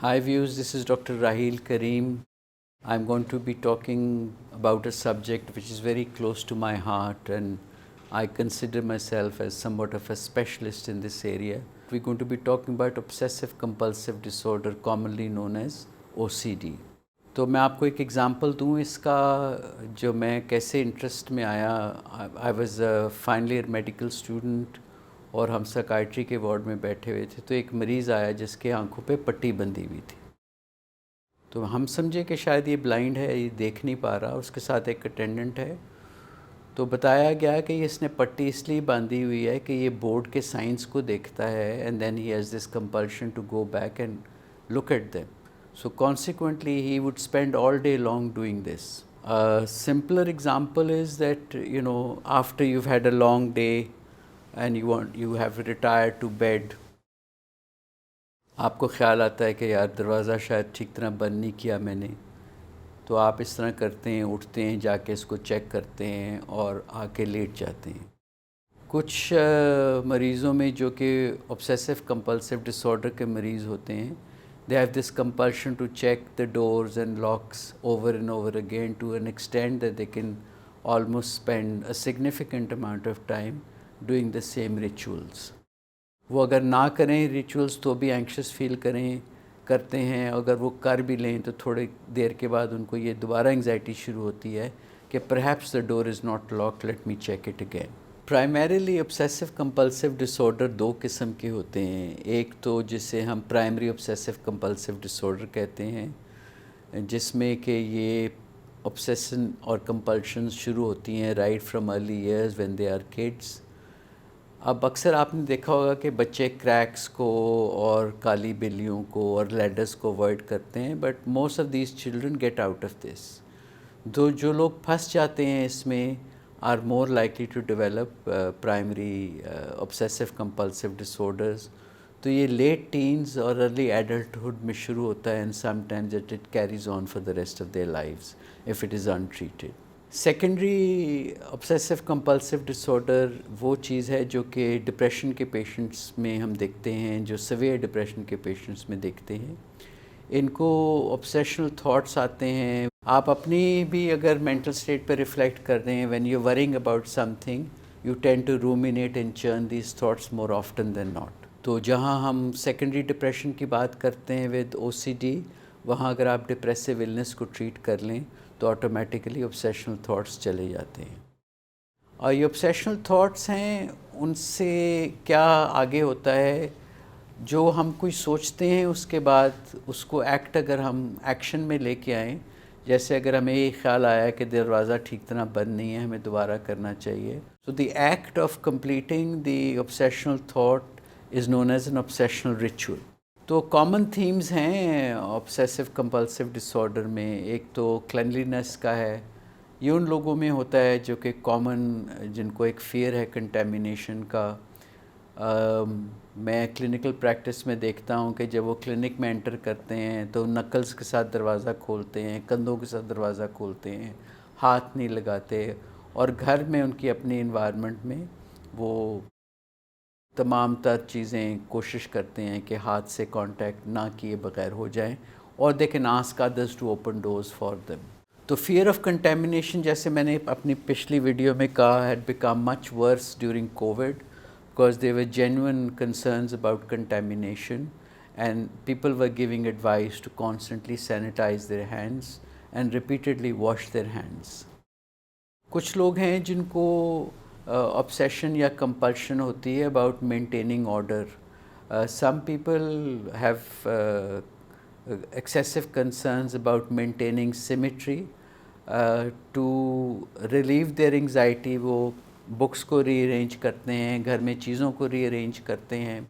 Hi viewers, this is Dr. Raheel Kareem. I'm going to be talking about a subject which is very close to my heart, and I consider myself as somewhat of a specialist in this area. We're going to be talking about obsessive compulsive disorder, commonly known as OCD. तो मैं आपको एक example दूँ इसका, जो मैं कैसे interest में आया। I was a final year medical student और हम साइकाइट्री के वार्ड में बैठे हुए थे, तो एक मरीज़ आया जिसके आंखों पे पट्टी बंधी हुई थी। तो हम समझे कि शायद ये ब्लाइंड है, ये देख नहीं पा रहा। उसके साथ एक अटेंडेंट है। तो बताया गया कि इसने पट्टी इसलिए बांधी हुई है कि ये बोर्ड के साइंस को देखता है, and then he has this compulsion to go back and look at them. So consequently, he would spend all day long doing this. A simpler example is that, after you've had a long day and you have retired to bed, आपको ख्याल आता है कि यार दरवाज़ा शायद ठीक तरह बंद नहीं किया मैंने। तो आप इस तरह करते हैं, उठते हैं, जाके इसको चेक करते हैं और आके लेट जाते हैं। कुछ मरीज़ों में जो कि ऑब्सेसिव कंपल्सिव डिसऑर्डर के मरीज़ होते हैं, they have this compulsion to check the doors and locks over and over again to an extent that they can almost spend a significant amount of time doing the same rituals. वो अगर ना करें rituals तो भी anxious feel करते हैं। अगर वो कर भी लें तो थोड़ी देर के बाद उनको ये दोबारा एंग्जाइटी शुरू होती है कि perhaps the door is not locked, let me check it again. Primarily obsessive compulsive disorder दो किस्म के होते हैं। एक तो जिसे हम प्राइमरी ऑब्सेसिव कंपल्सिव डिसऑर्डर कहते हैं, जिसमें कि ये ऑब्सेशन और कंपल्शन शुरू होती हैं right from early years when they are kids. अब अक्सर आपने देखा होगा कि बच्चे क्रैक्स को और काली बिल्लियों को और लैडर्स को अवॉइड करते हैं, but most of these children get out of this. जो लोग फंस जाते हैं इसमें are more likely to develop primary obsessive compulsive disorders. तो ये late teens और early adulthood में शुरू होता है, and sometimes it carries on for the rest of their lives if it is untreated. Secondary obsessive compulsive disorder वो चीज़ है जो कि डिप्रेशन के पेशेंट्स में हम देखते हैं, जो severe डिप्रेशन के पेशेंट्स में देखते हैं। इनको ऑब्सेशनल थॉट्स आते हैं। आप अपनी भी अगर मेंटल स्टेट पर रिफ्लेक्ट कर रहे हैं, when you worrying about something you tend to ruminate and churn these thoughts more often than not. तो जहाँ हम सेकेंडरी डिप्रेशन की बात करते हैं विद ओसीडी, वहाँ अगर आप डिप्रेसिव इलनेस को ट्रीट कर लें तो ऑटोमेटिकली ऑब्सेशनल थॉट्स चले जाते हैं। और ये ऑब्सेशनल थॉट्स हैं, उनसे क्या आगे होता है, जो हम कोई सोचते हैं उसके बाद उसको अगर हम एक्शन में लेके आएँ, जैसे अगर हमें ये ख्याल आया कि दरवाज़ा ठीक तरह बंद नहीं है, हमें दोबारा करना चाहिए। So the act of completing the obsessional thought is known as an obsessional ritual. तो कॉमन थीम्स हैं ऑब्सेसिव कंपल्सिव डिसऑर्डर में। एक तो क्लिनलीनेस का है। ये उन लोगों में होता है जो कि कॉमन, जिनको एक फ़ियर है कंटेमिनेशन का। मैं क्लिनिकल प्रैक्टिस में देखता हूँ कि जब वो क्लिनिक में एंटर करते हैं तो नकल्स के साथ दरवाज़ा खोलते हैं, कंधों के साथ दरवाज़ा खोलते हैं, हाथ नहीं लगाते, और घर में उनकी अपनी इन्वायरमेंट में वो तमाम तर चीज़ें कोशिश करते हैं कि हाथ से कांटेक्ट ना किए बगैर हो जाएं, और they can ask others to open doors for them. तो फियर ऑफ कंटेमिनेशन, जैसे मैंने अपनी पिछली वीडियो में कहा, had become much worse during COVID because there were genuine concerns about contamination, and people were giving advice to constantly sanitize their hands and repeatedly wash their hands. कुछ लोग हैं जिनको obsession या compulsion होती है about maintaining order. Some people have excessive concerns about maintaining symmetry. To relieve their anxiety, वो books को rearrange करते हैं, घर में चीज़ों को रीअरेंज करते हैं,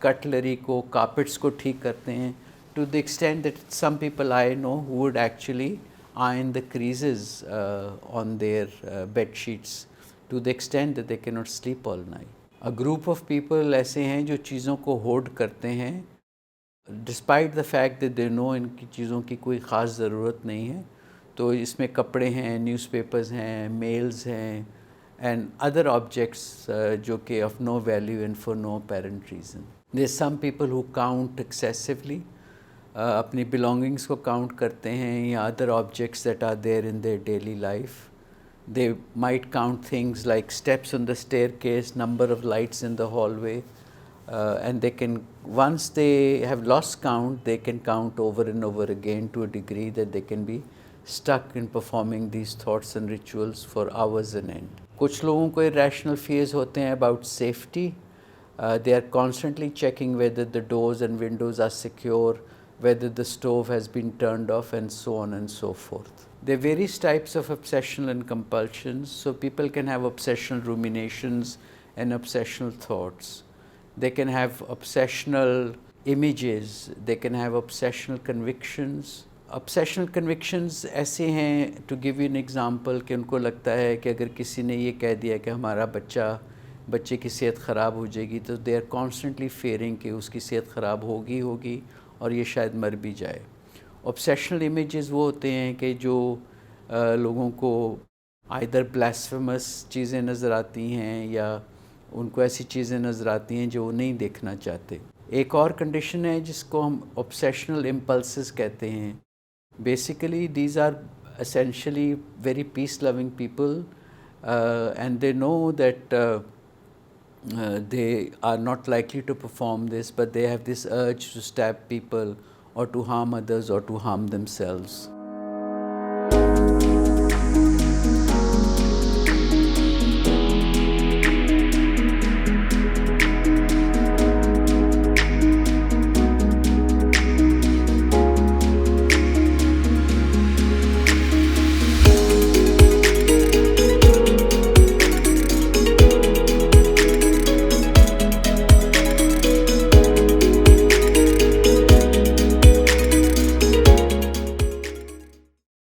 कटलरी को, कार्पेट्स को ठीक करते हैं, to the extent that some people I know who would actually iron the creases on their bed sheets to the extent that they cannot sleep all night. A group of people ऐसे हैं जो चीज़ों को horde करते हैं despite the fact that they know इनकी चीज़ों की कोई ख़ास ज़रूरत नहीं है। तो इसमें कपड़े हैं, न्यूज़पेपर्स हैं, मेल्स हैं, and other objects जो कि of no value and for no apparent reason. There's some people who count excessively. अपनी बिलोंगिंग्स को काउंट करते हैं या other objects that are there in their daily life. They might count things like steps on the staircase, number of lights in the hallway, and they can, once they have lost count, they can count over and over again to a degree that they can be stuck in performing these thoughts and rituals for hours on end. कुछ लोगों को irrational fears होते हैं about safety. They are constantly checking whether the doors and windows are secure, whether the stove has been turned off, and so on and so forth. There are various types of obsessional and compulsions. So people can have obsessional ruminations and obsessional thoughts. They can have obsessional images. They can have obsessional convictions. Obsessional convictions ऐसे हैं, to give you an example, कि उनको लगता है कि अगर किसी ने ये कह दिया कि हमारा बच्चे की सेहत ख़राब हो जाएगी, तो they are constantly fearing कि उसकी सेहत ख़राब होगी और ये शायद मर भी जाए. ऑब्सेशनल इमेजेस वो होते हैं कि जो लोगों को आइदर ब्लास्फेमस चीज़ें नज़र आती हैं या उनको ऐसी चीज़ें नज़र आती हैं जो वो नहीं देखना चाहते. एक और कंडीशन है जिसको हम ऑब्सेशनल इम्पल्सेस कहते हैं. Basically these are essentially very peace loving people, and they know that they are not likely to perform this, but they have this urge to stab people or to harm others or to harm themselves.